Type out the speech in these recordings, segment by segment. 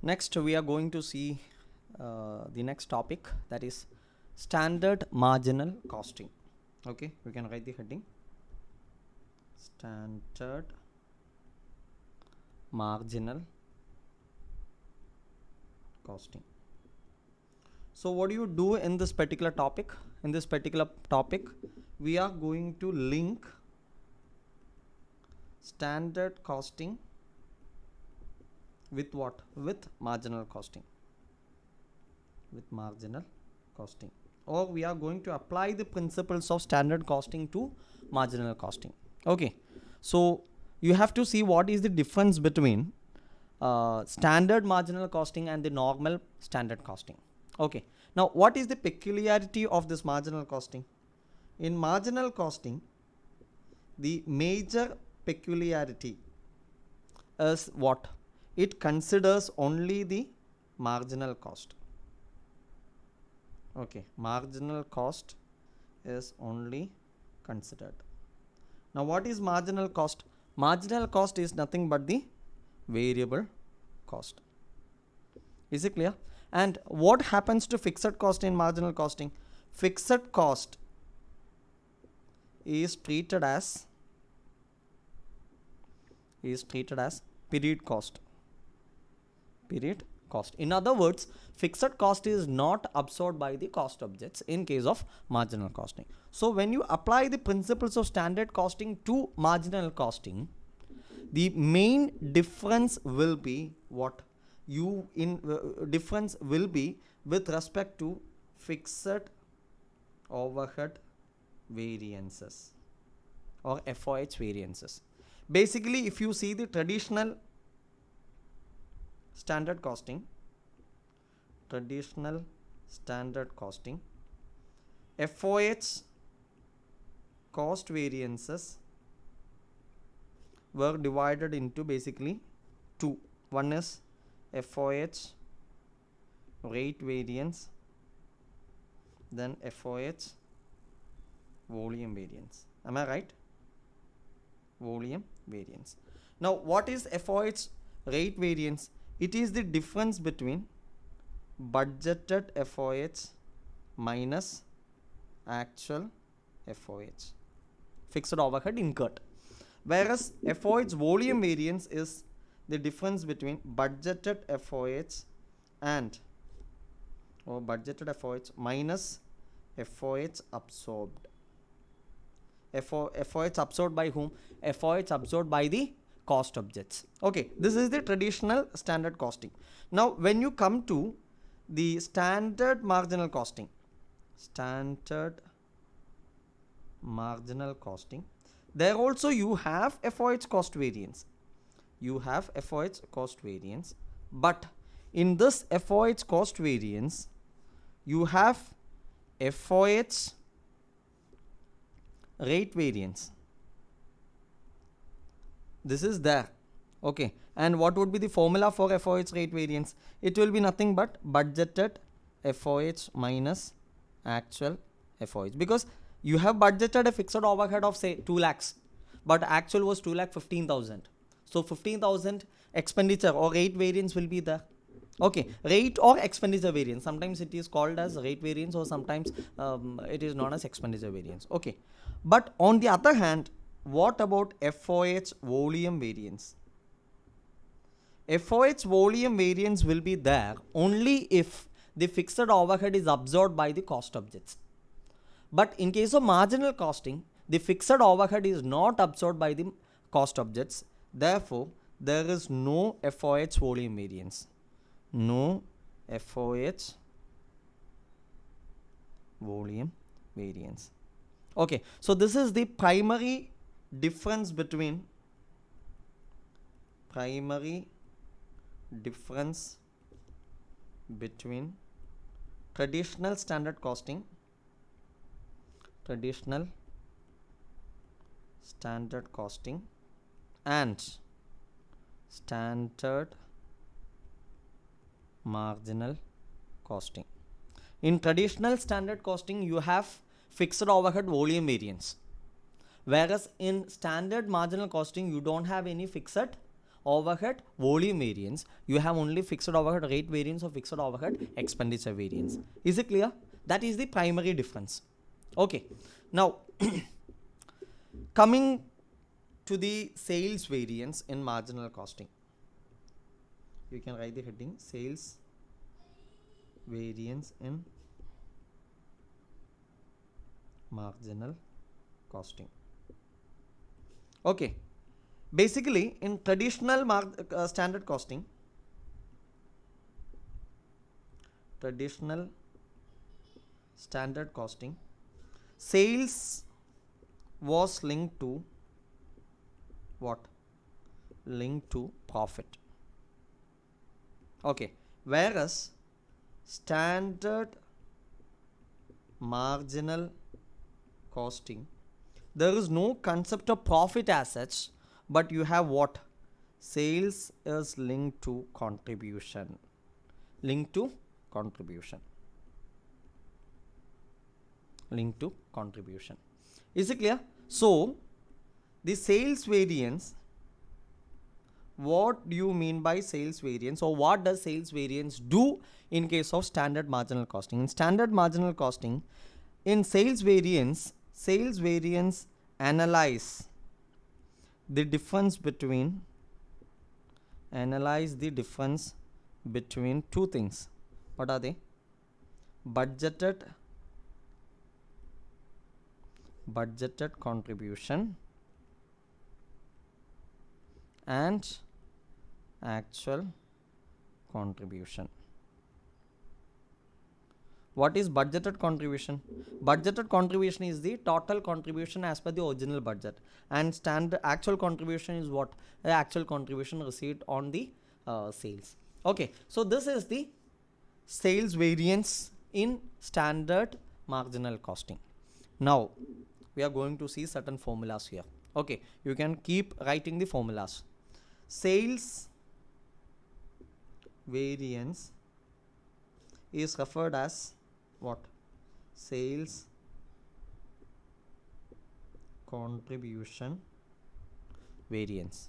Next, we are going to see the next topic, that is standard marginal costing. Okay, we can write the heading standard marginal costing. So what do you do in this particular topic? In this particular topic, we are going to link standard costing with what? With marginal costing. With marginal costing. Or we are going to apply the principles of standard costing to marginal costing. Okay. So you have to see what is the difference between standard marginal costing and the normal standard costing. Okay. Now, what is the peculiarity of this marginal costing? In marginal costing, the major peculiarity is what? It considers only the marginal cost. Okay, marginal cost is only considered. Now, what is marginal cost? Marginal cost is nothing but the variable cost. Is it clear? And what happens to fixed cost in marginal costing? Fixed cost is treated as period cost. Period cost. In other words, fixed cost is not absorbed by the cost objects in case of marginal costing. So when you apply the principles of standard costing to marginal costing, the main difference will be what? Difference will be with respect to fixed overhead variances or FOH variances. Basically, if you see the traditional standard costing, FOH cost variances were divided into basically two. One is FOH rate variance, then FOH volume variance. Am I right? Volume variance. Now, what is FOH rate variance? It is the difference between budgeted FOH minus actual FOH, fixed overhead incurred. Whereas FOH volume variance is the difference between budgeted FOH budgeted FOH minus FOH absorbed. FOH absorbed by whom? FOH absorbed by the cost objects. Okay, this is the traditional standard costing. Now, when you come to the standard marginal costing, there also you have FOH cost variance. But in this FOH cost variance, you have FOH rate variance. This is there. Okay, and what would be the formula for FOH rate variance? It will be nothing but budgeted FOH minus actual FOH, because you have budgeted a fixed overhead of say 2 lakhs, but actual was 2,15,000. So 15,000 expenditure or rate variance will be there. Okay, rate or expenditure variance. Sometimes it is called as rate variance, or sometimes it is known as expenditure variance. Okay, but on the other hand, what about FOH volume variance? FOH volume variance will be there only if the fixed overhead is absorbed by the cost objects. But in case of marginal costing, the fixed overhead is not absorbed by the cost objects. Therefore, there is no FOH volume variance. No FOH volume variance. Okay, so this is the primary difference between traditional standard costing and standard marginal costing. In traditional standard costing, you have fixed overhead volume variance, whereas in standard marginal costing, you don't have any fixed overhead volume variance, you have only fixed overhead rate variance or fixed overhead expenditure variance. Is it clear? That is the primary difference. Okay, now coming to the sales variance in marginal costing, you can write the heading sales variance in marginal costing. Okay, basically in traditional standard costing, sales was linked to what? Linked to profit. Okay, whereas standard marginal costing, there is no concept of profit as such, but you have what? Sales is linked to contribution. Linked to contribution. Is it clear? So the sales variance, what do you mean by sales variance, or what does sales variance do in case of standard marginal costing? In standard marginal costing, in sales variance analyze the difference between two things. What are they? Budgeted contribution and actual contribution. What is budgeted contribution? Budgeted contribution is the total contribution as per the original budget, and standard actual contribution is what? The actual contribution received on the sales. Okay, so this is the sales variance in standard marginal costing. Now we are going to see certain formulas here. Okay, you can keep writing the formulas. Sales variance is referred as what? Sales contribution variance.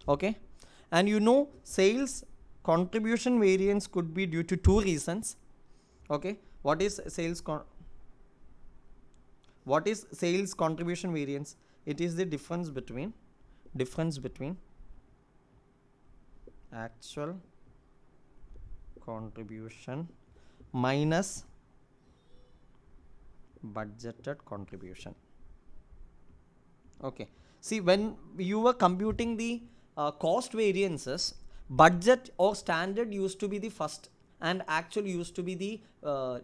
Okay, and you know sales contribution variance could be due to two reasons. Okay, what is sales contribution variance? It is the difference between actual contribution minus budgeted contribution. Okay, see, when you were computing the cost variances, budget or standard used to be the first and actual used to be the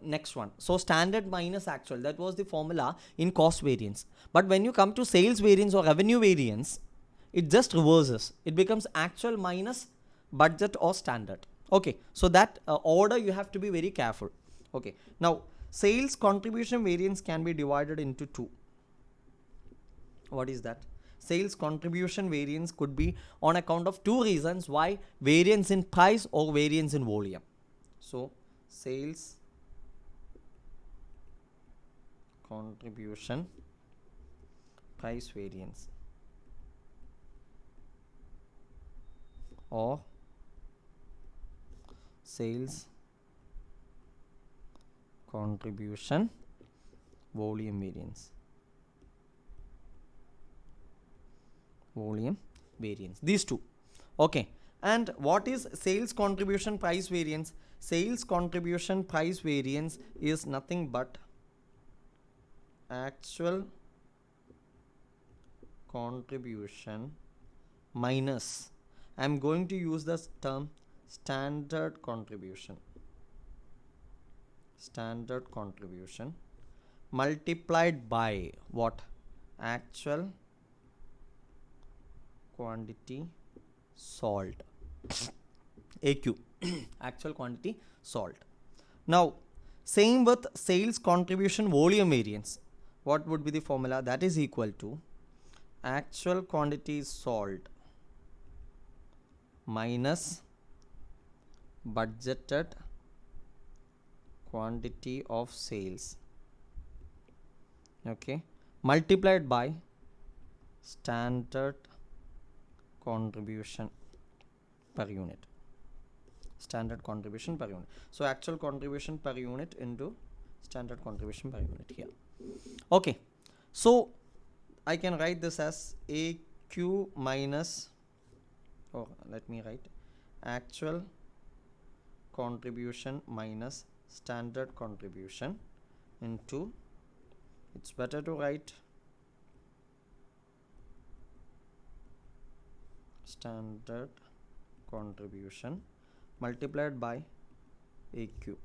next one. So standard minus actual, that was the formula in cost variance. But when you come to sales variance or revenue variance, it just reverses. It becomes actual minus budget or standard. Okay, so that order you have to be very careful. Okay, now sales contribution variance can be divided into two. What is that? Sales contribution variance could be on account of two reasons why: variance in price or variance in volume. So sales contribution price variance or sales contribution volume variance. These two. Okay, and what is sales contribution price variance? Sales contribution price variance is nothing but actual contribution minus, I am going to use this term, standard contribution multiplied by what? Actual quantity sold. AQ. Actual quantity sold. Now same with sales contribution volume variance. What would be the formula? That is equal to actual quantity sold minus budgeted quantity of sales, okay, multiplied by standard contribution per unit, standard contribution per unit. So actual contribution per unit into standard contribution per unit here. Okay, so I can write this as AQ minus, oh, let me write actual contribution minus standard contribution into, it's better to write standard contribution multiplied by AQ.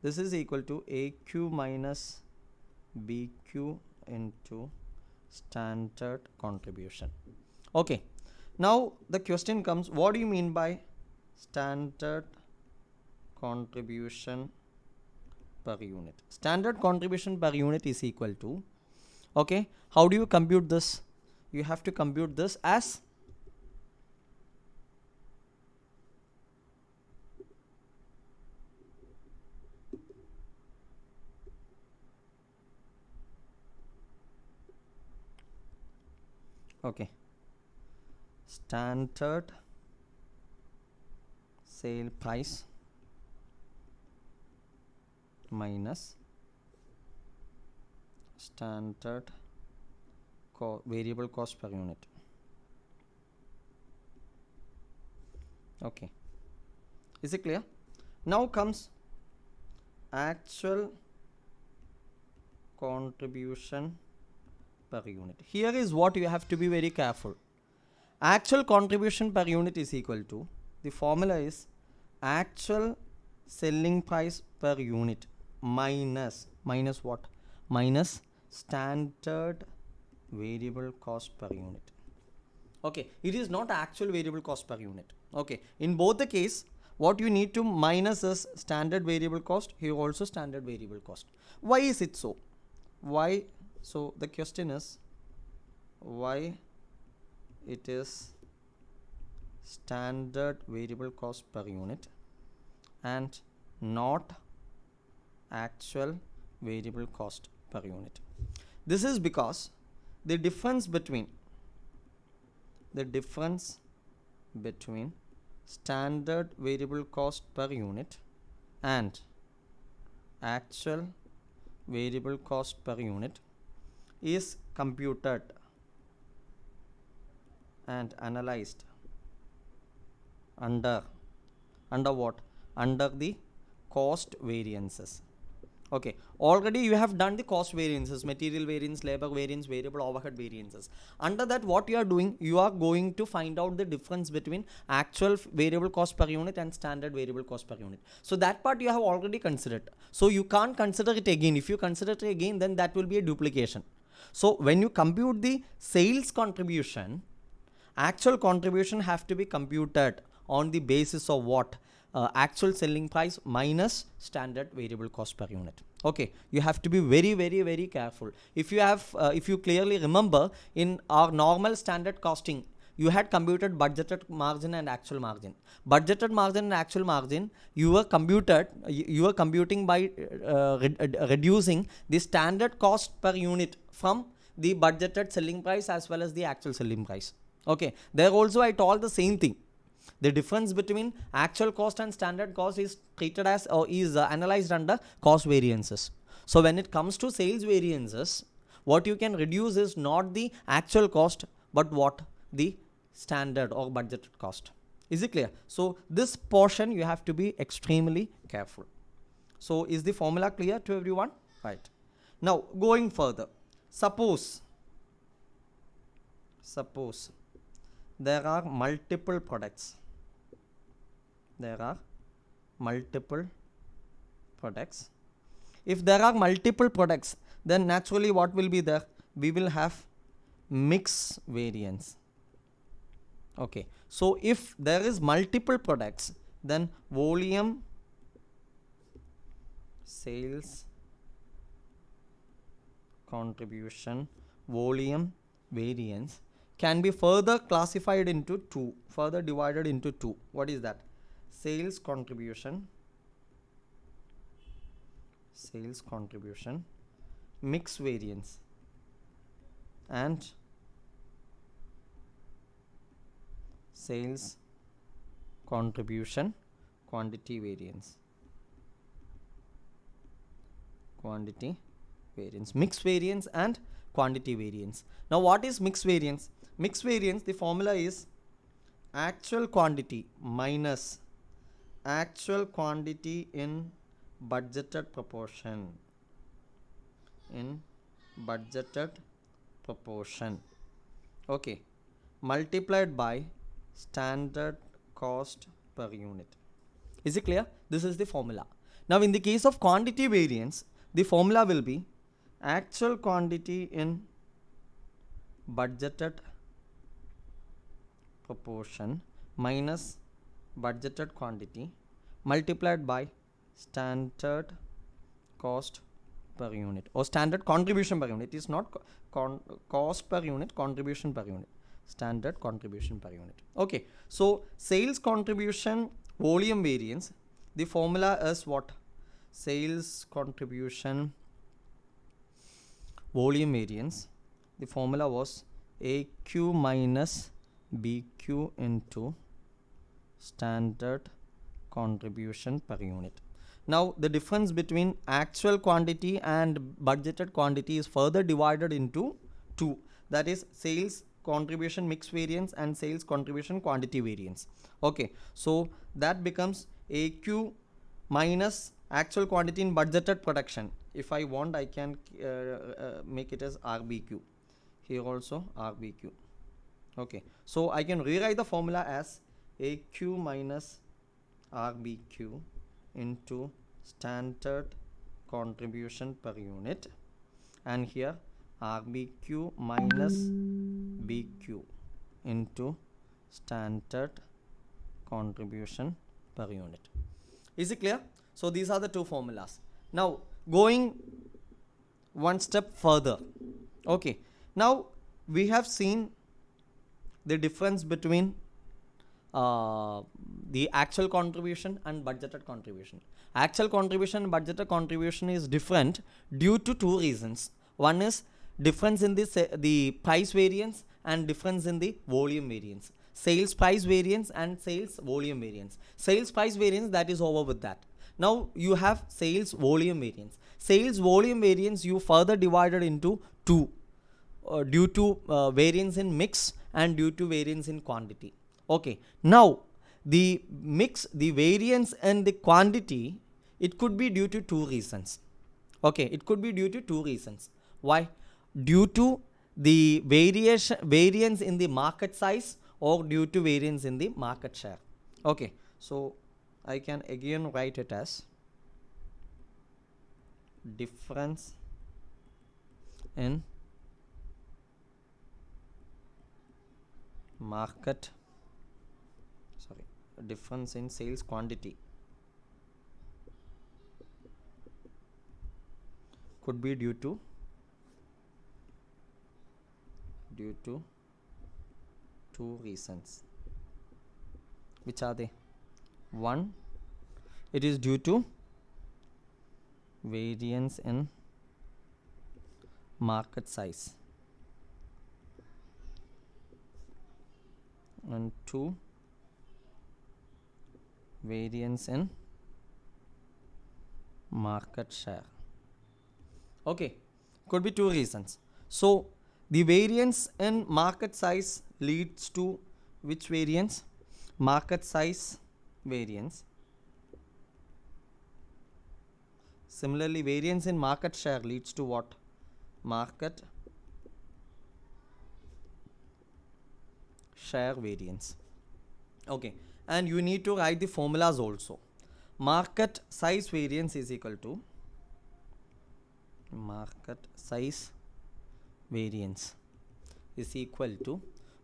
This is equal to AQ minus BQ into standard contribution. Okay, now the question comes, what do you mean by standard contribution per unit? Standard contribution per unit is equal to, okay, how do you compute this? You have to compute this as okay, standard sale price minus standard variable cost per unit. Okay, is it clear? Now comes actual contribution per unit. Here is what you have to be very careful. Actual contribution per unit is equal to, the formula is actual selling price per unit minus what? Minus standard variable cost per unit. Okay, it is not actual variable cost per unit. Okay, in both the case, what you need to minus is standard variable cost, here also standard variable cost. Why is it so? Why? So the question is, why it is standard variable cost per unit and not actual variable cost per unit? This is because the difference between standard variable cost per unit and actual variable cost per unit is computed and analyzed under what? Under the cost variances. Okay, already you have done the cost variances, material variance, labor variance, variable overhead variances. Under that, what you are doing, you are going to find out the difference between actual variable cost per unit and standard variable cost per unit. So that part you have already considered. So you can't consider it again. If you consider it again, then that will be a duplication. So when you compute the sales contribution, actual contribution have to be computed on the basis of what? Actual selling price minus standard variable cost per unit. Okay, you have to be very careful. If you clearly remember, in our normal standard costing, you had computed budgeted margin and actual margin. Budgeted margin and actual margin you were computing by reducing the standard cost per unit from the budgeted selling price as well as the actual selling price. Okay, there also I told the same thing. The difference between actual cost and standard cost is treated as or is analyzed under cost variances. So when it comes to sales variances, what you can reduce is not the actual cost but what? The standard or budgeted cost. Is it clear? So this portion you have to be extremely careful. So is the formula clear to everyone? Right. Now going further, suppose there are multiple products. If there are multiple products, then naturally what will be there? We will have mix variance. Okay, so if there is multiple products, then volume, sales contribution, volume variance can be further classified into two, further divided into two. What is that? Sales contribution, mix variance, and sales contribution quantity variance, mix variance and quantity variance. Now what is mix variance? Mix variance, the formula is actual quantity minus actual quantity in budgeted proportion, okay, multiplied by standard cost per unit. Is it clear? This is the formula. Now in the case of quantity variance, the formula will be actual quantity in budgeted proportion minus budgeted quantity multiplied by standard cost per unit, or standard contribution per unit. It is not cost per unit, contribution per unit, standard contribution per unit. Okay, so sales contribution volume variance, the formula is what? Sales contribution volume variance, the formula was AQ minus BQ into standard contribution per unit. Now the difference between actual quantity and budgeted quantity is further divided into two, that is sales contribution mix variance and sales contribution quantity variance. Okay, so that becomes AQ minus actual quantity in budgeted production. If I want, I can make it as RBQ, here also RBQ. Okay, so I can rewrite the formula as AQ minus RBQ into standard contribution per unit, and here RBQ minus BQ into standard contribution per unit. Is it clear? So these are the two formulas. Now going one step further, okay, now we have seen the difference between the actual contribution and budgeted contribution. Actual contribution and budgeted contribution is different due to two reasons. One is difference in the price variance and difference in the volume variance. Sales price variance and sales volume variance. Sales price variance, that is over with that. Now you have sales volume variance. Sales volume variance you further divided into two due to variance in mix and due to variance in quantity. Okay, now the mix, the variance and the quantity, it could be due to two reasons. Okay, it could be due to two reasons. Why? Due to the variance in the market size or due to variance in the market share. Okay, so I can again write it as difference in difference in sales quantity could be due to two reasons. Which are they? One, it is due to variance in market size, and two, variance in market share. Okay, could be two reasons. So the variance in market size leads to which variance? Market size variance. Similarly, variance in market share leads to what? Market share variance. Okay, and you need to write the formulas also. Market size variance is equal to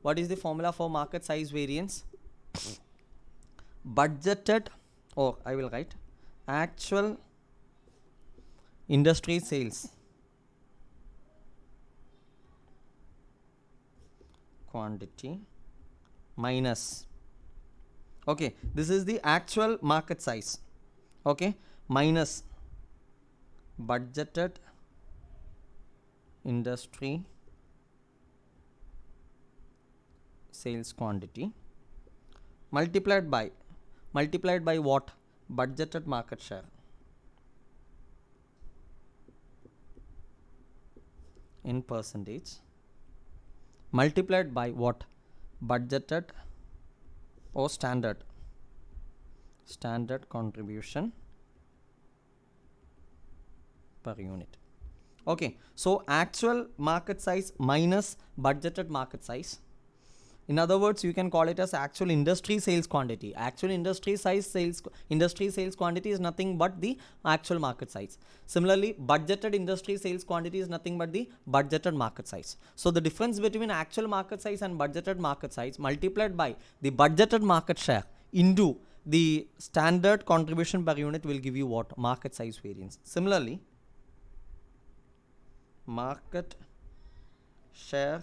what is the formula for market size variance? Budgeted, or I will write actual industry sales quantity minus, okay, this is the actual market size, okay, minus budgeted industry sales quantity multiplied by what? Budgeted market share in percentage multiplied by what? Budgeted or standard contribution per unit. Okay, so actual market size minus budgeted market size. In other words, you can call it as actual industry sales quantity. Actual industry sales quantity is nothing but the actual market size. Similarly, budgeted industry sales quantity is nothing but the budgeted market size. So the difference between actual market size and budgeted market size multiplied by the budgeted market share into the standard contribution per unit will give you what? Market size variance. Similarly, market share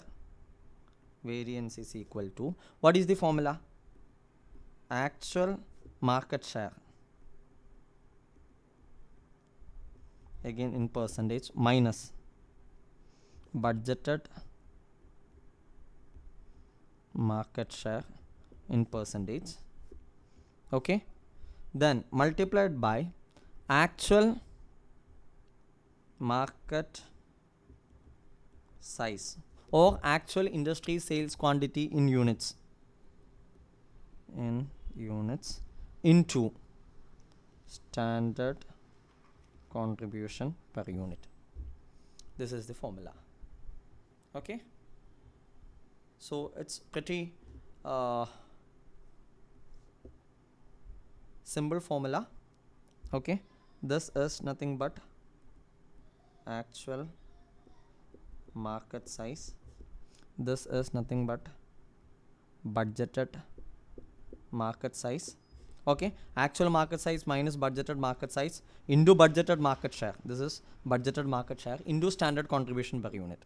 variance is equal to, what is the formula? Actual market share, again in percentage, minus budgeted market share in percentage. Okay, then multiplied by actual market size or actual industry sales quantity in units into standard contribution per unit. This is the formula. Okay, so it's pretty simple formula. Okay, this is nothing but actual market size, this is nothing but budgeted market size. Okay, actual market size minus budgeted market size into budgeted market share, this is budgeted market share, into standard contribution per unit.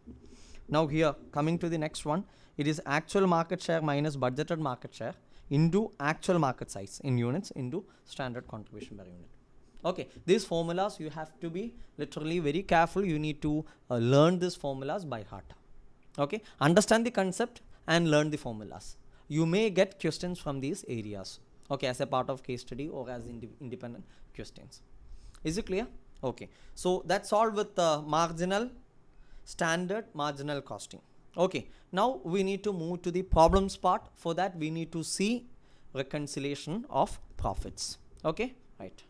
Now here, coming to the next one, it is actual market share minus budgeted market share into actual market size in units into standard contribution per unit. Okay, these formulas you have to be literally very careful. You need to learn these formulas by heart. Okay, understand the concept and learn the formulas. You may get questions from these areas. Okay, as a part of case study or as independent questions. Is it clear? Okay, so that's all with marginal, standard, marginal costing. Okay, now we need to move to the problems part. For that we need to see reconciliation of profits. Okay, right.